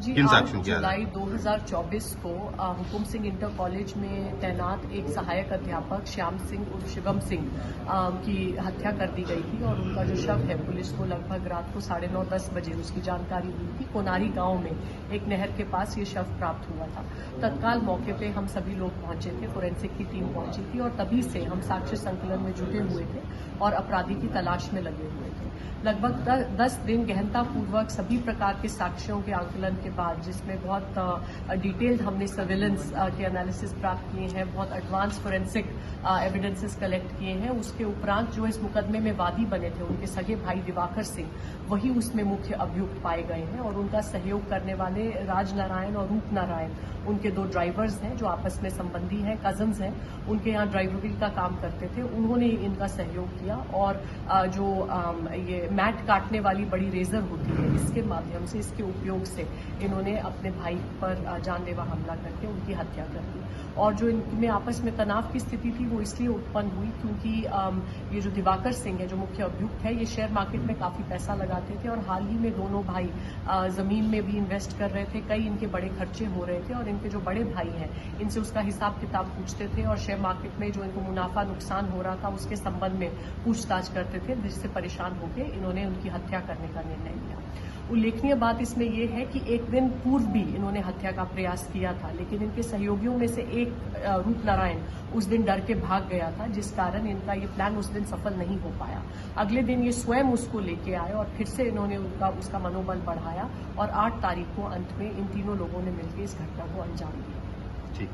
जी, किन 8 साक्ष्यों के आधार जुलाई 2024 को हुकुम सिंह इंटर कॉलेज में तैनात एक सहायक अध्यापक श्याम सिंह उर्फ शिवम सिंह की हत्या कर दी गई थी और उनका जो शव है पुलिस को लगभग रात को 9:30-10 बजे उसकी जानकारी हुई थी। कोनारी गांव में एक नहर के पास ये शव प्राप्त हुआ था। तत्काल मौके पे हम सभी लोग पहुंचे थे, फोरेंसिक की टीम पहुंची थी और तभी से हम साक्ष्य संकलन में जुटे हुए थे और अपराधी की तलाश में लगे हुए थे। लगभग 10 दिन गहनतापूर्वक सभी प्रकार के साक्ष्यों के आंकलन के बाद, जिसमें बहुत डिटेल्ड हमने सर्विलेंस के एनालिसिस प्राप्त किए हैं, बहुत एडवांस फोरेंसिक एविडेंसेस कलेक्ट किए हैं। उसके उपरांत जो इस मुकदमे में वादी बने थे उनके सगे भाई दिवाकर सिंह, वही उसमें मुख्य अभियुक्त पाए गए हैं और उनका सहयोग करने वाले राजनारायण और रूपनारायण, उनके 2 ड्राइवर्स हैं जो आपस में संबंधी हैं, कजन्स हैं, उनके यहाँ ड्राइवरी का काम करते थे, उन्होंने इनका सहयोग किया और जो ये मैट काटने वाली बड़ी रेजर होती है, इसके माध्यम से, इसके उपयोग से इन्होंने अपने भाई पर जानलेवा हमला करके उनकी हत्या कर दी। और जो इनमें आपस में तनाव की स्थिति थी वो इसलिए उत्पन्न हुई क्योंकि ये जो दिवाकर सिंह है जो मुख्य अभियुक्त है, ये शेयर मार्केट में काफी पैसा लगाते थे और हाल ही में दोनों भाई जमीन में भी इन्वेस्ट कर रहे थे, कई इनके बड़े खर्चे हो रहे थे और इनके जो बड़े भाई हैं इनसे उसका हिसाब किताब पूछते थे और शेयर मार्केट में जो इनको मुनाफा नुकसान हो रहा था उसके संबंध में पूछताछ करते थे, जिससे परेशान होकर इन्होंने उनकी हत्या करने का निर्णय लिया। उल्लेखनीय बात इसमें यह है कि एक दिन पूर्व भी इन्होंने हत्या का प्रयास किया था, लेकिन इनके सहयोगियों में से एक रूपनारायण उस दिन डर के भाग गया था, जिस कारण इनका ये प्लान उस दिन सफल नहीं हो पाया। अगले दिन ये स्वयं उसको लेके आए और फिर से इन्होंने उसका मनोबल बढ़ाया और 8 तारीख को अंत में इन तीनों लोगों ने मिलकर इस घटना को अंजाम दिया। ठीक।